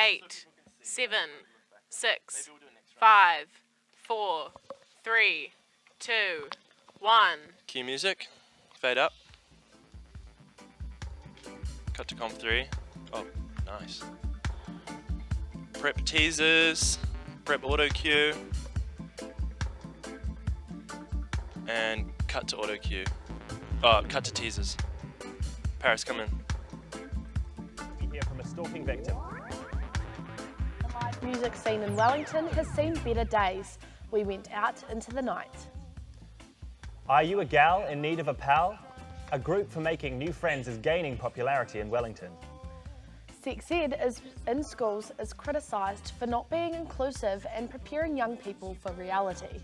8, 7, 6, 5, 4, 3, 2, 1. Cue music. Fade up. Cut to comp 3. Oh, nice. Prep teasers. Prep auto cue. And cut to auto cue. Cut to teasers. Paris, come in. We hear from a stalking victim. The live music scene in Wellington has seen better days. We went out into the night. Are you a gal in need of a pal? A group for making new friends is gaining popularity in Wellington. Sex ed in schools is criticised for not being inclusive and preparing young people for reality.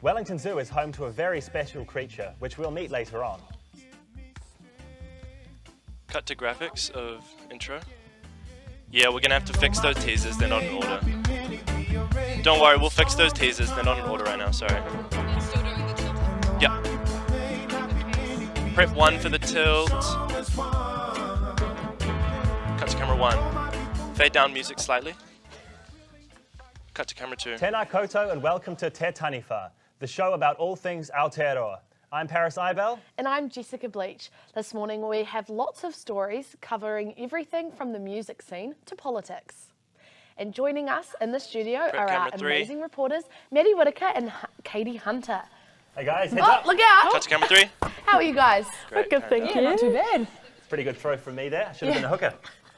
Wellington Zoo is home to a very special creature, which we'll meet later on. Cut to graphics of intro. Yeah, we're gonna have to fix those teasers, they're not in order. Don't worry, we'll fix those teasers, they're not in order right now, sorry. Yep. Prep 1 for the tilt. Cut to camera 1. Fade down music slightly. Cut to camera 2. Tēnā koutou and welcome to Te Taniwha, the show about all things Aotearoa. I'm Paris Ibel. And I'm Jessica Bleach. This morning we have lots of stories covering everything from the music scene to politics. And joining us in the studio Prep are our camera 3. amazing reporters, Maddie Whitaker and Katie Hunter. Hey guys, heads Oh, up. look out! Cut to camera 3. How are you guys? Great, Good, thank you. Not too bad. Pretty good throw from me there. Should have been a hooker.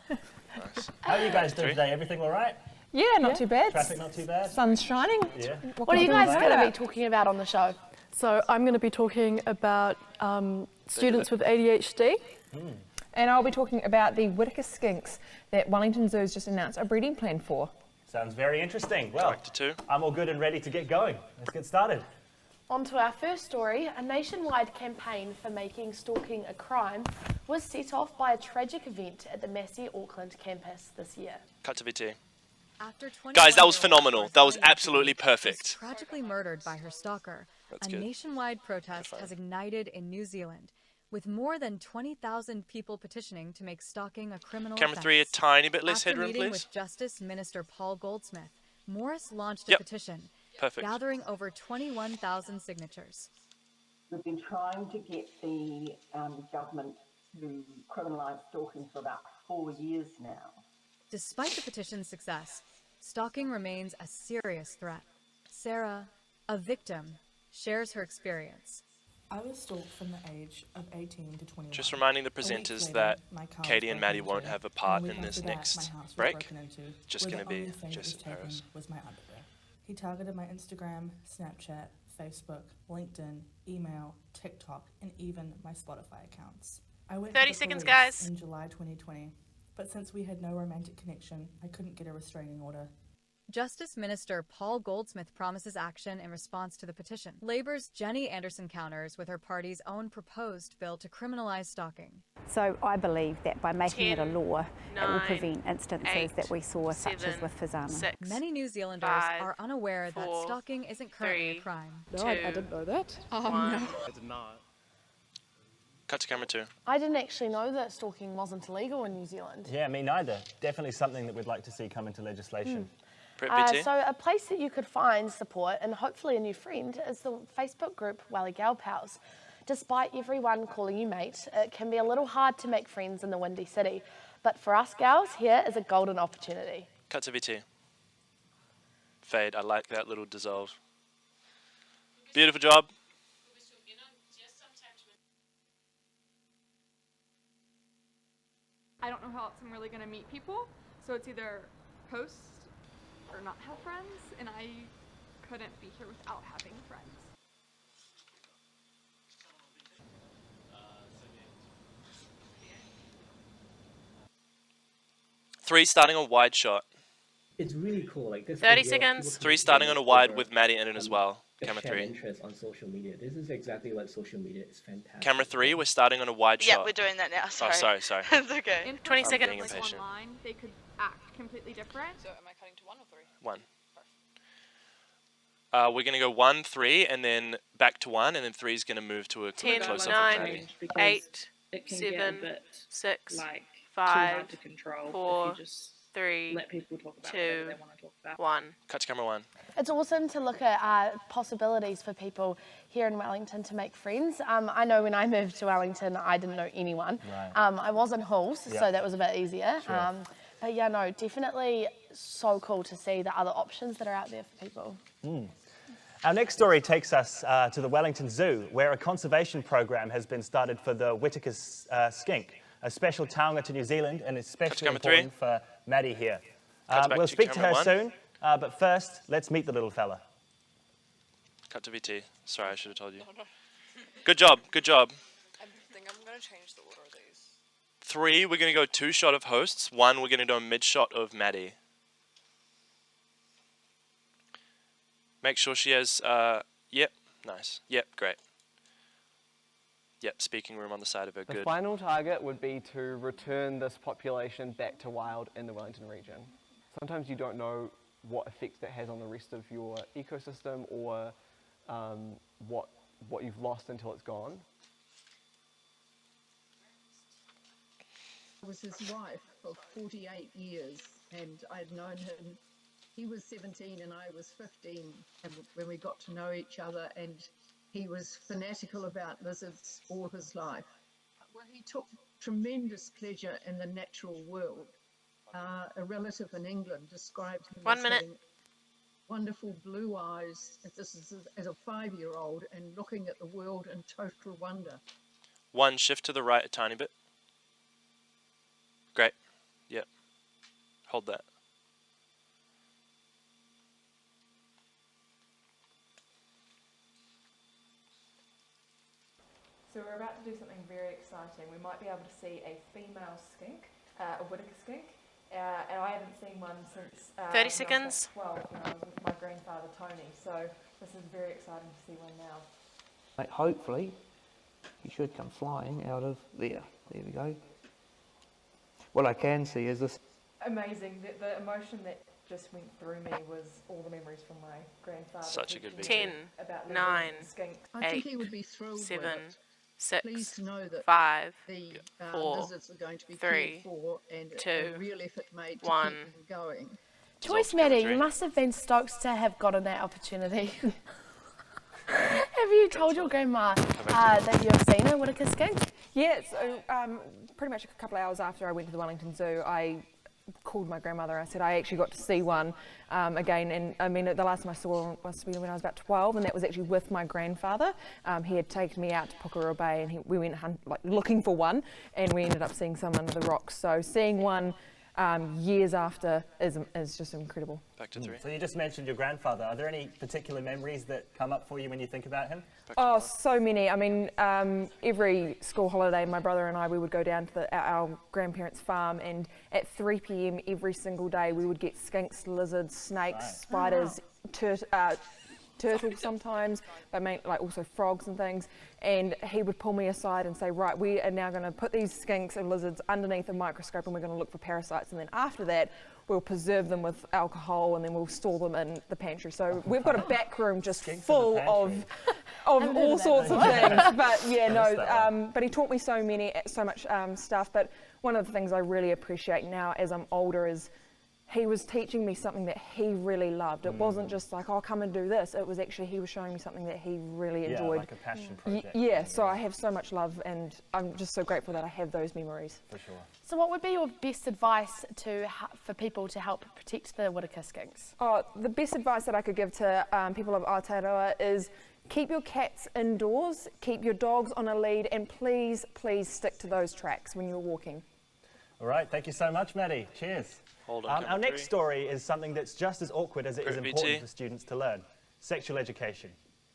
Nice. How are you guys doing today? Everything all right? Yeah, not too bad. Traffic not too bad? Sun's shining. Yeah. What are you guys about going to be it? talking about on the show? So I'm going to be talking about students with ADHD. And I'll be talking about the Whitaker skinks that Wellington Zoo's just announced a breeding plan for. Sounds very interesting. Well, Back to 2. I'm all good and ready to get going. Let's get started. On to our first story. A nationwide campaign for making stalking a crime was set off by a tragic event at the Massey Auckland campus this year. Cut to VT. After Guys, that was 21-year-old phenomenal. That was Rosalie absolutely Kennedy was perfect. tragically murdered by her stalker. That's a good. nationwide protest has ignited in New Zealand, with more than 20,000 people petitioning to make stalking a criminal Camera offense. 3, a tiny bit less After headroom, meeting please. with Justice Minister Paul Goldsmith, Morris launched a Yep. petition, Perfect. gathering over 21,000 signatures. We've been trying to get the government to criminalise stalking for about 4 years now. Despite the petition's success, stalking remains a serious threat. Sarah, a victim, shares her experience. I was stalked from the age of 18 to 21. Just reminding the A week presenters later, that my car Katie was and Maddie broken won't into, have a and part the in week this after that, next my house was break. broken into, Just where gonna the be only thing that Jess was and taken Paris. was my underwear. He targeted my Instagram, Snapchat, Facebook, LinkedIn, email, TikTok, and even my Spotify accounts. I went to 30 the seconds, police guys. in July 2020, but since we had no romantic connection, I couldn't get a restraining order. Justice Minister Paul Goldsmith promises action in response to the petition. Labour's Jenny Anderson counters with her party's own proposed bill to criminalise stalking. So I believe that by making it a 10, law, it will 9, prevent instances 8, that we saw, such as 7, with Fazana. 6, Many New Zealanders 5, are unaware that 4, stalking isn't currently 3, a crime. No, I didn't know that. 1. Cut to camera 2. I didn't actually know that stalking wasn't illegal in New Zealand. Yeah, me neither. Definitely something that we'd like to see come into legislation. Prep VT. So a place that you could find support and hopefully a new friend is the Facebook group Welly Gal Pals. Despite everyone calling you mate, it can be a little hard to make friends in the windy city. But for us gals, here is a golden opportunity. Cut to VT. Fade. I like that little dissolve. Beautiful job. I don't know how else I'm really going to meet people, so it's either post or not have friends, and I couldn't be here without having friends. Three starting on wide shot. It's really cool. Like this. 30 idea of seconds. people 3 starting on a wide with Maddie in it and as well. a Camera shared 3. interest on social media. This is exactly what social media is fantastic. Camera 3, we're starting on a wide Yeah, shot. we're doing that now. Sorry. Oh, sorry. It's okay. In 20 person, seconds. being like impatient. online, they could act completely different. So am I cutting to 1 or 3? 1. We're going to go 1, 3, and then back to 1, and then 3 is going to move to a 10, close-up 9, of Maddie. 8, 7, 6, 5, to control 4, if you just 3, let people talk about 2, whatever they want to talk about. 1. Cut to camera 1. It's awesome to look at possibilities for people here in Wellington to make friends. I know when I moved to Wellington, I didn't know anyone. Right. I was in halls, Yeah. so that was a bit easier. Sure. But yeah, no, definitely so cool to see the other options that are out there for people. Our next story takes us to the Wellington Zoo, where a conservation program has been started for the Whitaker skink, a special taonga to New Zealand, and especially camera 3. important for Maddie here. Cut back We'll to speak to her camera 1. soon, but first, let's meet the little fella. Cut to VT. Sorry, I should have told you. Good job, good job. I think I'm going to change the order of these. 3, we're going to go 2 shot of hosts. 1, we're going to do a mid shot of Maddie. Make sure she has, yep, nice. Yep, great. Yep, speaking room on the side of her, The good. final target would be to return this population back to wild in the Wellington region. Sometimes you don't know what effect that has on the rest of your ecosystem or what you've lost until it's gone. I was his wife for 48 years and I'd known him. He was 17 and I was 15 and when we got to know each other, and he was fanatical about lizards all his life. Well, he took tremendous pleasure in the natural world. A relative in England described him 1 as minute. having wonderful blue eyes, this is as a 5-year-old, and looking at the world in total wonder. 1, shift to the right a tiny bit. Great. Yep. Hold that. So we're about to do something very exciting. We might be able to see a female skink, a Whitaker skink, and I haven't seen one since 30 seconds. When I was 12, when I was with my grandfather Tony. So this is very exciting to see one now. Like, hopefully, he should come flying out of there. There we go. What I can see is this. Amazing. The emotion that just went through me was all the memories from my grandfather. Such a good teaching me 10, about 9, skinks. I 8, think he would be thrilled 7, with it. 6, Pleased to know that 5, the 4, lizards are going to be 3, cared for and 2, a real effort made to 1. keep them going. Joyce, Maddie, you must have been stoked to have gotten that opportunity. Have you told your grandma that you have seen a Whitaker skink? Yeah, so pretty much a couple of hours after I went to the Wellington Zoo, I called my grandmother. I said I actually got to see one again, and I mean the last time I saw one must have been when I was about 12, and that was actually with my grandfather. He had taken me out to Pukerua Bay, and we went looking for one, and we ended up seeing some under the rocks. So seeing one years after is just incredible. Back to 3. So you just mentioned your grandfather. Are there any particular memories that come up for you when you think about him? Oh, so many. I mean, every school holiday, my brother and I, we would go down to our grandparents' farm, and at 3 p.m. every single day we would get skinks, lizards, snakes, spiders, turtles sometimes, but also frogs and things. And he would pull me aside and say, right, we are now going to put these skinks and lizards underneath a microscope and we're going to look for parasites, and then after that we'll preserve them with alcohol and then we'll store them in the pantry. So we've got a back room just full of all sorts of things. But yeah, no, but he taught me so much stuff. But one of the things I really appreciate now as I'm older is he was teaching me something that he really loved. It wasn't just like, oh, come and do this. It was actually, he was showing me something that he really enjoyed. Like a passion project. Yeah, so I have so much love, and I'm just so grateful that I have those memories. For sure. So what would be your best advice for people to help protect the Whitaker skinks? Oh, the best advice that I could give to people of Aotearoa is keep your cats indoors, keep your dogs on a lead, and please, please stick to those tracks when you're walking. All right, thank you so much, Maddie. Cheers. Hold on, our next story is something that's just as awkward as it is important VT. for students to learn. Sexual education.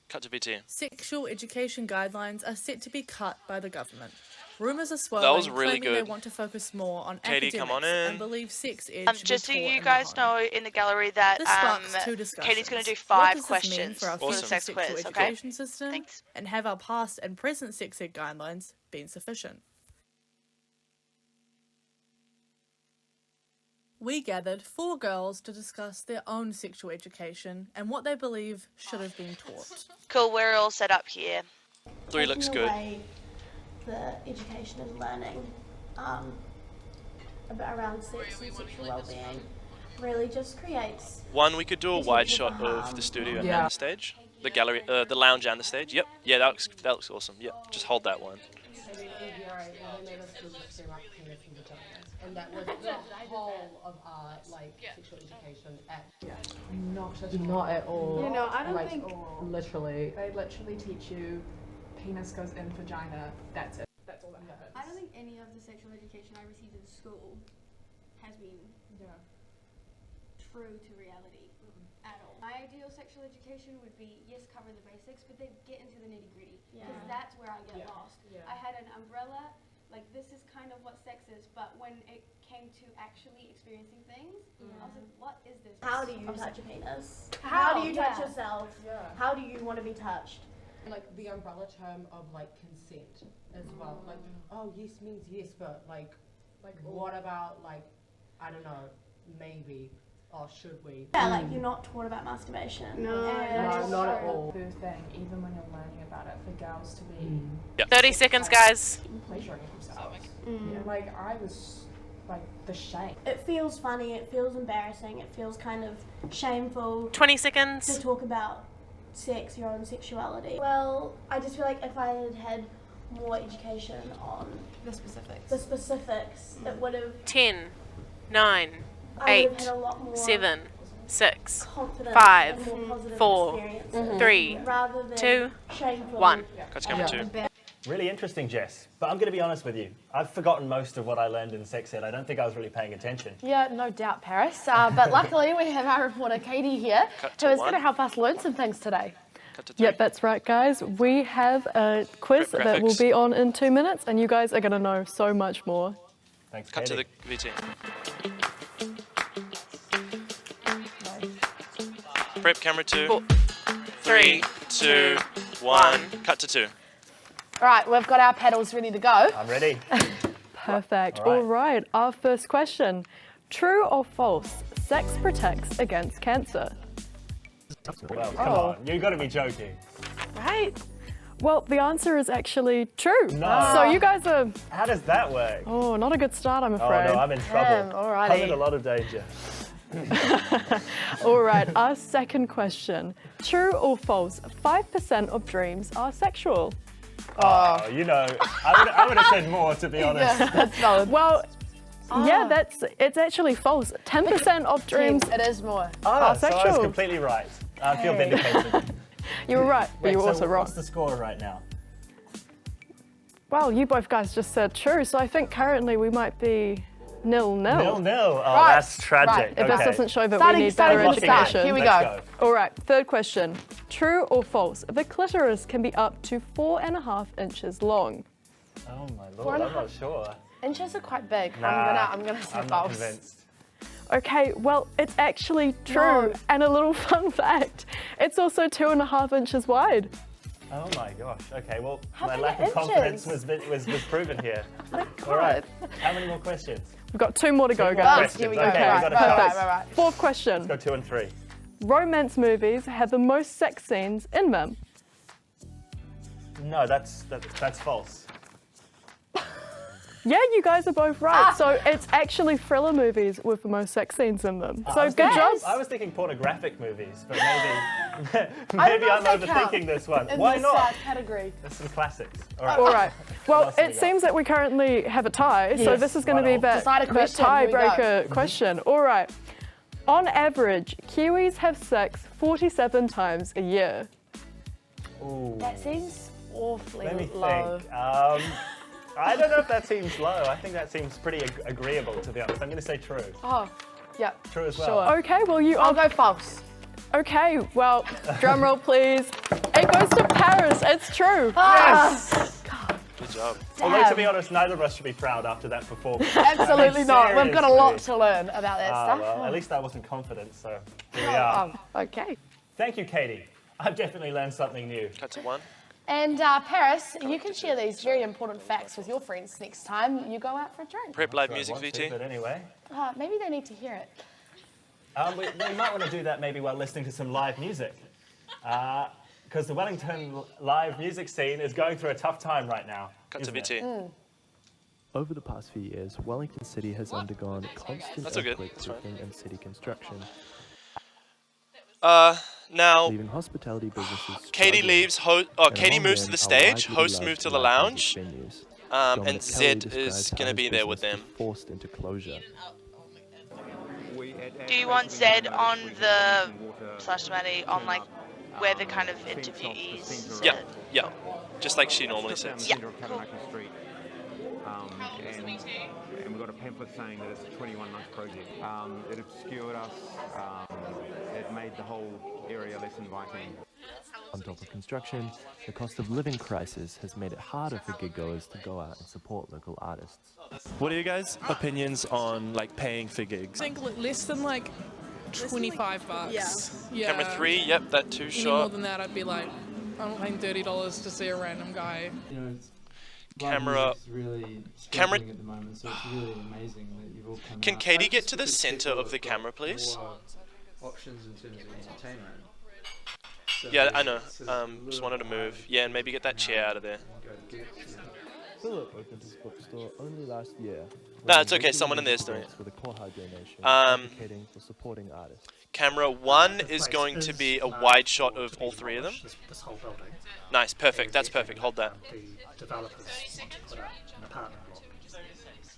Cut to VT. Sexual education guidelines are set to be cut by the government. Rumours are swirling, That was really claiming they good. want to focus more on Katie, academics come on in. and believe sex ed should Just so be taught you in guys the home. know in the gallery that This sparks two discussions. Katie's going to do What 5 does this mean questions for our for the future sex sexual quiz, okay? education system? And have our past and present sex ed guidelines been sufficient? We gathered 4 girls to discuss their own sexual education and what they believe should have been taught. Cool, we're all set up here. 3 looks good. The education and learning around sex and sexual well-being really just creates. One, we could do a wide potential shot for of harm. the studio and Yeah. the stage. The gallery, the lounge and the stage. Yep. Yeah, that looks awesome. Yep. Just hold that one. And that was the whole of our sexual education at Not at all. You know, I don't Like, think literally. They literally teach you penis goes in vagina, that's it. That's all that happens. I don't think any of the sexual education I received in school has been true to reality at all. My ideal sexual education would be, yes, cover the basics, but then get into the nitty gritty, because that's where I get lost. I had an umbrella, like this is kind of what sex is, but when it came to actually experiencing things, I was like, what is this? How do you touch a penis? How? How do you touch Yeah. yourself? Yeah. How do you want to be touched? Like the umbrella term of consent as well. Like, oh, yes means yes, but what about I don't know, maybe, or should we? Yeah, like you're not taught about masturbation. No, not at all. First thing, even when you're learning about it, for girls to be 30 seconds, guys. pleasuring themselves. And I was the shame. It feels funny, it feels embarrassing, it feels kind of shameful. 20 seconds. To talk about sex, your own sexuality. Well, I just feel like if I had had more education on the specifics, it would have 10, 9, I 8, would have had a lot more 7, 6, confidence 5, and more positive 4, experiences 3, rather than 2, shameful. 1. Cut to camera 2. Really interesting, Jess. But I'm going to be honest with you. I've forgotten most of what I learned in sex ed. I don't think I was really paying attention. Yeah, no doubt, Paris. But luckily we have our reporter Katie here, who is going to help us learn some things today. Yep, that's right, guys. We have a quiz Prep that will graphics. be on in 2 minutes, and you guys are going to know so much more. Thanks, Cut to Katie. the VT. Prep camera 2. 3, 2, 1. Cut to 2. All right, we've got our paddles ready to go. I'm ready. Perfect. All right. All right, our first question. True or false, sex protects against cancer? Well, come on. You've got to be joking. Right? Well, the answer is actually true. No. So you guys are... How does that work? Oh, not a good start, I'm Oh, afraid. no, I'm in trouble. alrighty. I'm in a lot of danger. All right, our second question. True or false, 5% of dreams are sexual? Oh, you know, I would have said more, to be honest. Yeah, that's valid. Well, yeah, it's actually false. 10% of dreams It is more. are so I was sexual. completely right. I feel vindicated. You were right, but Wait, you were so also wrong. what's the score right now? Well, you both guys just said true, so I think currently we might be 0-0. 0-0. Oh, Right, that's tragic. right. If Okay. this doesn't show that Starting- we need starting better from the start. education. Here we Let's go. All right, third question. True or false, the clitoris can be up to 4.5 inches long? Oh my lord, I'm not sure. Inches are quite big. Nah, I'm gonna say I'm not false. convinced. Okay, well, it's actually true. No. And a little fun fact, it's also 2.5 inches wide. Oh my gosh. Okay, well, How my many lack of confidence inches? was proven here. My All right. God. How many more questions? We've got 2 more to go, Two more guys. questions. Here we go. Okay, Right, we've got a right, chance. right. Fourth question. Let's go 2 and 3. Romance movies have the most sex scenes in them. No, that's false. Yeah, you guys are both right. So it's actually thriller movies with the most sex scenes in them. So good job. I was thinking pornographic movies, but maybe I don't maybe know I'm if they count overthinking this one. in Why this not? category. There's some classics. All right. Well, else have we it got? seems that we currently have a tie, so Yes. this is going to be Right on. that Decide a question. Here we go. tiebreaker question. All right. On average, Kiwis have sex 47 times a year. Ooh. That seems awfully Let me low. think. I don't know if that seems low. I think that seems pretty agreeable, to be honest. I'm going to say true. Oh, yeah. True as well. Sure. Okay, well, you I'll are. go false. Okay, well, drum roll, please. It goes to Paris. It's true. Yes! Good job. Although, to be honest, neither of us should be proud after that performance. Absolutely not. We've got a lot Seriously. to learn about that stuff. Well, at least I wasn't confident, so here we are. Okay. Thank you, Katie. I've definitely learned something new. Cut to 1. And Paris, you can share these very important facts with your friends next time you go out for a drink. Prep live Sorry, music want to, VT. but anyway. Maybe they need to hear it. We might want to do that maybe while listening to some live music. Because the Wellington live music scene is going through a tough time right now. Cut to isn't VT. it? Over the past few years, Wellington City has undergone constant That's all good. earthquake That's fine. proofing and city construction, Now, leaving hospitality businesses Katie struggling. leaves. And Katie among moves to them the are stage. widely Hosts beloved move to the live lounge. music venues. And Dominic Zed Kelly is describes going how to be his there with business them. was forced into closure. Do you want Zed on the /Maddie on like where the kind of interviewees? Yeah, yeah. Just like she normally sits. Yeah, of cool. Taranaki Street. And we got a pamphlet saying that it's a 21-month project. It obscured us. It made the whole area less inviting. On top of construction, the cost of living crisis has made it harder for gig goers to go out and support local artists. What are you guys' opinions on like paying for gigs? I think less than like 25 bucks. Yeah. Camera 3, yep, that 2 Any shot. more than that, I'd be like, I'm not paying $30 to see a random guy. You know, Camera. really Camera. at the moment, so it's really amazing that you've all come Can out. Katie get to the center of the camera, please? Options in terms of entertainment. So Yeah, I know. it's a Just little wanted to move. Yeah, and maybe get that chair out of there. Philip opened his bookstore only last year. No, it's okay. Someone in there's doing it. With a Koha donation, Um, advocating for supporting artists. Camera 1 is going to be a wide shot of all 3 of them. This whole building. Nice, perfect. That's perfect. Hold that. The developers want to put out an apartment block.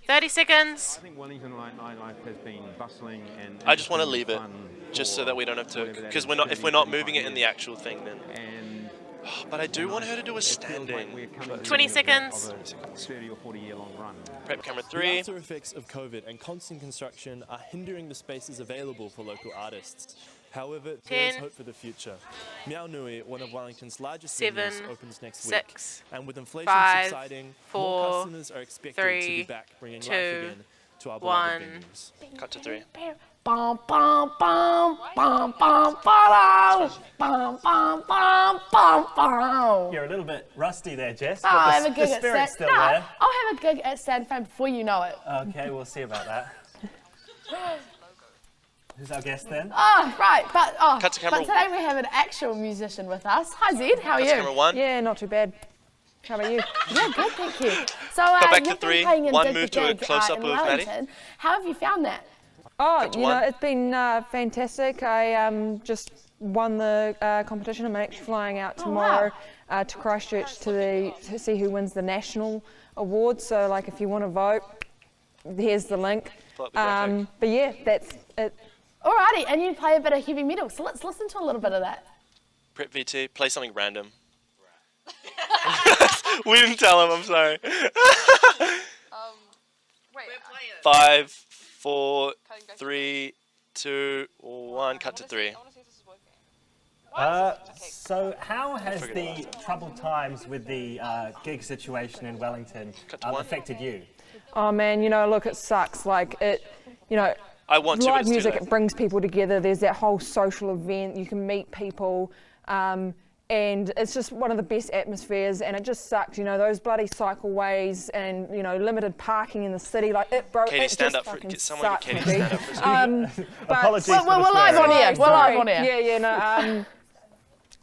30 seconds. I think Wellington nightlife has been bustling and I just want to leave it, fun just so for that we don't have to, whatever that because is, we're not. If we're 30, not 35 moving it in the years. actual thing, then. And But I do want her to do a standing. 20 seconds. Of a 30 or 40 year long run. Prep camera The 3. after effects of COVID and constant construction are hindering the spaces available for local artists. However, there is 10, hope for the future. Meow Nui, one of Wellington's largest 7, venues, opens next 6, week. And with inflation 5, subsiding, 4, more customers are expected to be 3, back, bringing 2, life again to our beloved 1. venues. Cut to 3. Bum bum bum bum bum bum bum bum bum bum bum. You're a little bit rusty there, Jess. Oh, but I'll have a the gig at spirit's Stan. still No, there. I'll have a gig at Stan Fame before you know it. Okay, we'll see about that. Who's our guest then? Oh, right, but Cut to camera but today we have an actual musician with us. Hi Zed, how are Cut you? to camera 1. Yeah, not too bad. How about you? Yeah, good, thank you. So Cut back to you've 3. been playing in One Dig move the to a Gig, close-up in of Maddie. Wellington. How have you found that? Oh, Cut to you know, 1. it's been fantastic. I just won the competition. I'm actually flying out tomorrow to Christchurch to see who wins the national award. So, like, if you want to vote, here's the link. Pull up the graphic. But yeah, that's it. Alrighty, and you play a bit of heavy metal, so let's listen to a little bit of that. Prep VT. Play something random. We didn't tell him. I'm sorry. Wait. 5, 4, 3, 2, 1. Cut to 3. So how has the troubled times with the gig situation in Wellington affected you? Oh man, you know, look, it sucks. Like it, you know, I want to, but live it's too music, late. it brings people together. There's that whole social event. You can meet people, and it's just one of the best atmospheres. And it just sucks, you know, those bloody cycleways and you know limited parking in the city. Like it, bro. Katie, it stand just up for fucking get someone. sucks, Katie, Nikki. stand up for a second. But Apologies for the we're live on swearing. here. We're live on here. Yeah, no.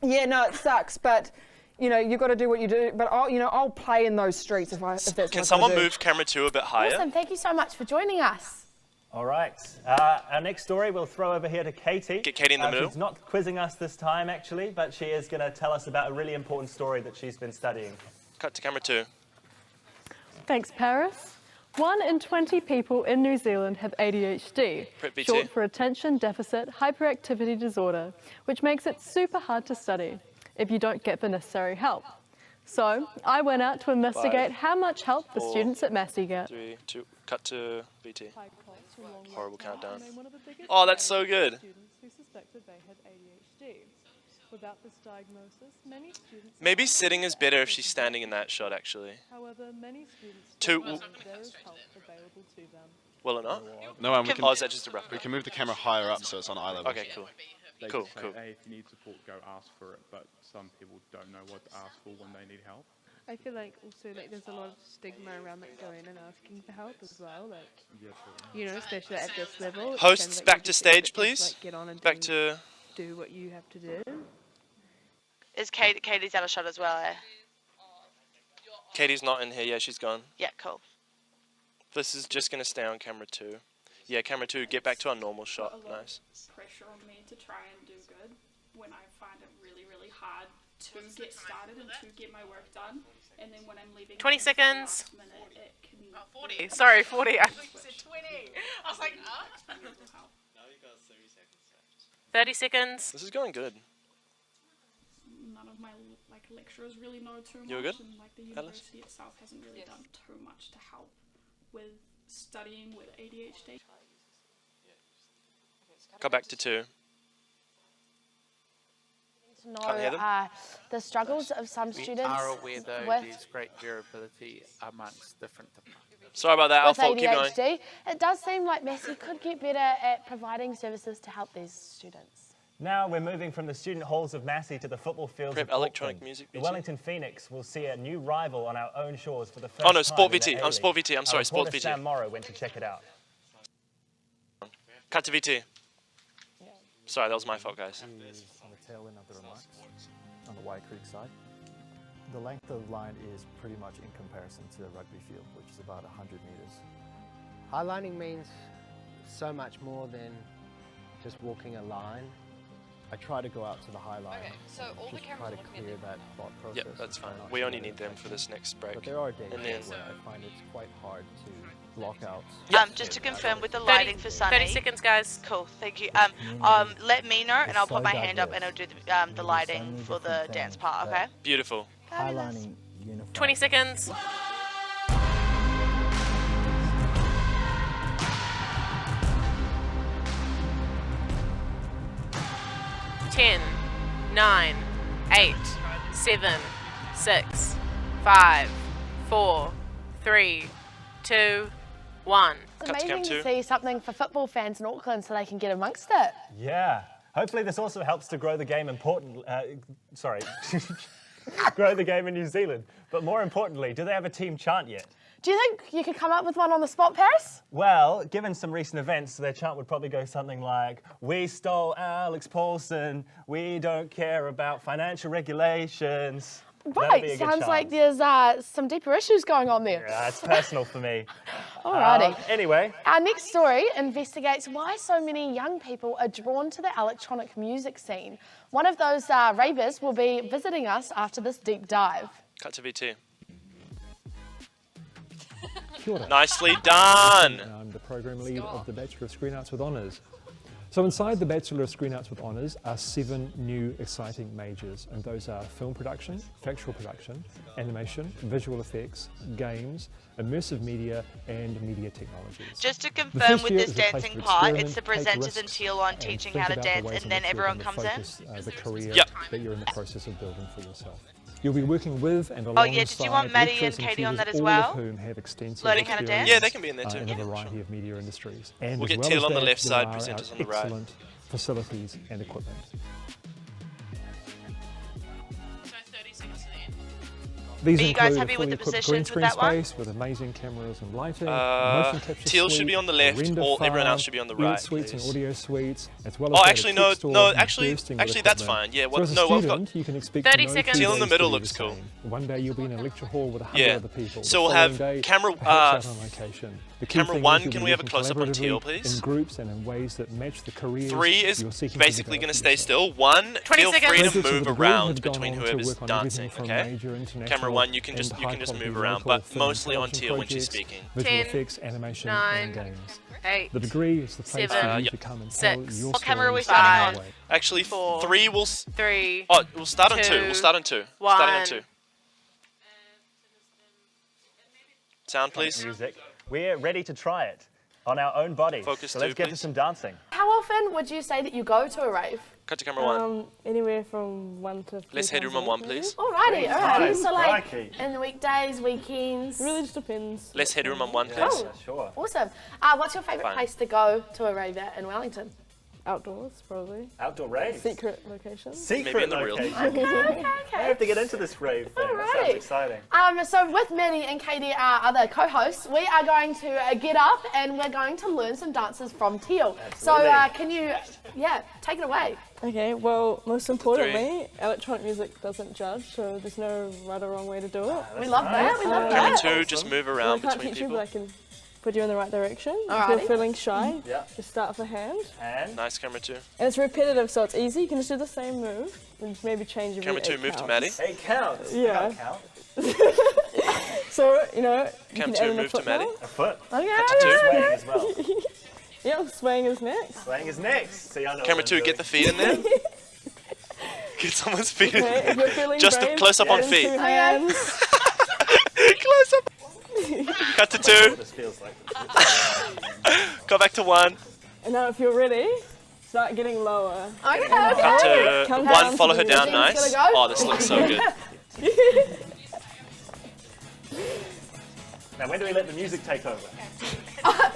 Yeah, no, it sucks, but you know, you got to do what you do. But I'll play in those streets if that's what Can I someone do. move camera 2 a bit higher? Awesome, thank you so much for joining us. All right. Our next story we'll throw over here to Katie. Get Katie in the middle. She's not quizzing us this time, actually, but she is going to tell us about a really important story that she's been studying. Cut to camera 2. Thanks, Paris. 1 in 20 people in New Zealand have ADHD, Prep VT. short for Attention Deficit Hyperactivity Disorder, which makes it super hard to study if you don't get the necessary help. So I went out to investigate 5, how much help the 4, students at Massey get. 3, 2. Cut to VT. Horrible countdown. Oh, that's so good. Students who suspected they had ADHD. Without this diagnosis, many students Maybe sitting is better if she's standing in that shot, actually. However, many students Two. don't know there is help available to them. Will it not? No, we can. Oh, is that just a rough? We can move the camera higher up so it's on eye level. Okay, cool. They Cool, just say, cool. hey, if you need support, go ask for it. But some people don't know what to ask for when they need help. I feel like also like there's a lot of stigma around like going and asking for help as well. Like, you know, especially at this level. it's Hosts, kind of like back you to just stage, like, please. Like, get on and Back to. do what you have to do. Is Katie's out of shot as well, eh? Katie's not in here. Yeah, she's gone. Yeah, cool. This is just going to stay on camera 2. Yeah, camera 2, get back to our normal shot. Put a lot Nice. of pressure on me to try and do good when I find it really, really hard to get started and to get my work done. And then when I'm leaving 20 things to the seconds. last minute, it can 40. Sorry, 40. I think you said 20. I was like, 30 seconds. This is going good. None of my lecturers really know too much, You were good? and the Alice? university itself hasn't really done too much to help with studying with ADHD. Go back to 2. To know Can't hear them? the struggles of some We students are aware though with there's great variability amongst different departments. Sorry about that, with Alpha, keep going. ADHD. It does seem like Massey could get better at providing services to help these students. Now we're moving from the student halls of Massey to the football fields Prep of electronic Auckland. music, The BT. Wellington Phoenix will see a new rival on our own shores for the first Oh no, time Sport in the VT. I'm A-League. Sport VT. I'm sorry, Our Sport reporter VT. Sam Morrow went to check it out. Cut to VT. Sorry, that was my fault, guys. Is on the tail end of the remarks on the White Creek side. The length of the line is pretty much in comparison to the rugby field, which is about 100 meters. Highlining means so much more than just walking a line. I try to go out to the high line. Okay, so all the just cameras try are to looking at clear the- that thought process. Yep, that's and try fine. not We to only let need it them affect for this you. next break. But there are days And then- where I find it's quite hard to block out. Just to confirm with the lighting for Sunny. 30 seconds, guys. Cool, thank you. Let me know and I'll put my hand up and I'll do the lighting for the dance part, okay? Beautiful. Highlining uniform. 20 seconds. Ten, 9, 8, 7, 6, 5, 4, 3, 2, 1. It's amazing to see something for football fans in Auckland so they can get amongst it. Yeah. Hopefully this also helps to grow the game grow the game in New Zealand. But more importantly, do they have a team chant yet? Do you think you could come up with one on the spot, Paris? Well, given some recent events, their chant would probably go something like, "We stole Alex Paulson, we don't care about financial regulations." That'd be a Right, good sounds chant. like there's some deeper issues going on there. Yeah, it's personal for me. Alrighty. Anyway. Our next story investigates why so many young people are drawn to the electronic music scene. One of those ravers will be visiting us after this deep dive. Cut to VT. Kia ora. Nicely done. I'm the program lead of the Bachelor of Screen Arts with Honours. So inside the Bachelor of Screen Arts with Honours are 7 new exciting majors, and those are film production, factual production, animation, visual effects, games, immersive media, and media technologies. Just to The confirm first with year this is a place dancing to part, it's the experiment, take presenters and risks, Teal on and teaching think how to about the dance, ways and in then which you're everyone gonna comes in. focus, the career Yep. that you're in the process of building for yourself. You'll be working with and Oh, alongside yeah, did you want Maddie and lecturers Katie on tutors, that as all well? of whom have extensive Learning how to dance? experience, Yeah, they can be in there too. in Yeah, a variety of media industries. And We'll as get well Teal as on the that, left there side, are presenters our on the right. excellent facilities and equipment. These Are you guys include happy a with fully the equipped positions green with screen that one? space with amazing cameras and lighting, motion capture Teal should suite, be on the a left, render or everyone else farm, should be on the edit right, suites and please. audio suites, as well as Oh, that actually, a no, tech store no, and actually, bursting with that's equipment. fine. Yeah, So what, as a no, I've got student, you can expect 30 no seconds. two Teal in the days middle to be looks the cool. same. One day you'll be in a lecture hall with 100 Yeah. other people. So The we'll have following day, camera- perhaps out on location. The key camera thing is 1, you'll can be we have a working close-up on Teal, collaboratively please? in groups and in ways that match the careers 3 is you're seeking basically to going to develop stay for yourself. still. 1, 20 feel free seconds. to Graduates of move the degree around have gone between on to whoever's work on dancing, everything from okay? major international Camera 1, you can and just high-quality move around, local but film mostly on production Teal when she's projects, speaking. visual 10, effects, animation, 9, and games. 8, The degree is the place 7, for you to come and tell 6, your What camera are we stories starting in on? your way. Actually, 4, 3 will... 3. Oh, we'll start on 2. 2, We'll start on 2. Starting on 2. 1. Sound, please. Music. We're ready to try it on our own bodies. Focus so let's two, get to please. some dancing. How often would you say that you go to a rave? Cut to camera 1. Anywhere from 1 to 3 Less headroom on 1, please. Alrighty, alrighty. Nice. So like Crikey. in the weekdays, weekends. Really just depends. Less headroom on 1, please. Oh, Sure. awesome. What's your favourite Fine. place to go to a rave at in Wellington? Outdoors, probably. Outdoor raves. Secret locations. Secret Maybe in the real. location. Okay. I have to get into this rave thing. That sounds Alrighty. exciting. So with Manny and Katie, our other co-hosts, we are going to get up and we're going to learn some dances from Teal. Absolutely. So can you, take it away. Okay, well, most importantly, electronic music doesn't judge, so there's no right or wrong way to do it. We love that. We love Camera that. 2, just move Well, I around can't between teach you, people. but I can put you in the right direction. If Alrighty. you're feeling shy, Yeah. just start with a hand. And Nice, camera 2. And it's repetitive, so it's easy. You can just do the same move and just maybe change your Camera 2, move to Maddie. 8 counts. Yeah. Count. So, you know, you Cam can 2, add in a move to foot Maddie. now. A foot. Okay, Cut to 2. Swaying as well. Yeah, swaying is next. Swaying is next. See, I know Camera what 2, I'm get the doing. feet in there. Get someone's feet in Okay, if there. you're feeling Just brave, close up on add in feet. 2 hands. Close up. Cut to 2. This feels like Go back to 1. And now if you're ready, start getting lower. Okay, Cut to Come 1, down follow to her the down, knees. nice. Gonna go? Oh, this looks so good. Now, when do we let the music take over?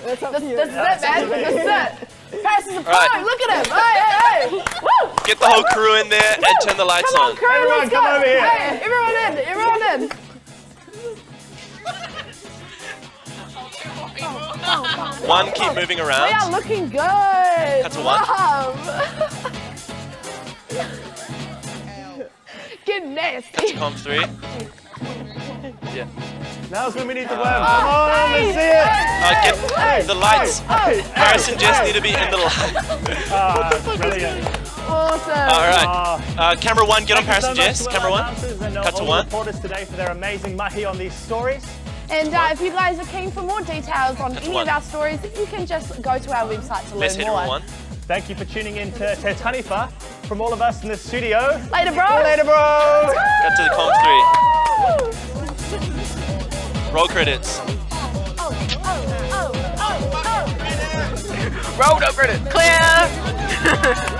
That's up to you. This is it, man. This is it. Paris is a pro. Right. Look at him. Hey, hey, hey. Woo. Get the whole crew in there and turn the lights Come on, on. crew. Everyone, Let's come go. over here. Hey, everyone in. Everyone in. One, keep moving We are around. looking good. Cut to 1. Love. Get Cut to nasty. com 3. Yeah. Now's when we need the worm. Come on, let's see it. Get the lights. Paris and Jess need to be in the light. Brilliant. Awesome. All right. Camera 1, get on Paris and Jess. Camera 1. Cut to all 1. the reporters today for their amazing mahi on these stories. And if you guys are keen for more details on any of our stories, you can just go to our website to Best learn header more. 1. Thank you for tuning in to Te Taniwha from all of us in the studio. Later, bro. Later, bro. Cut to the com 3. Roll credits. Roll no credit. Clear.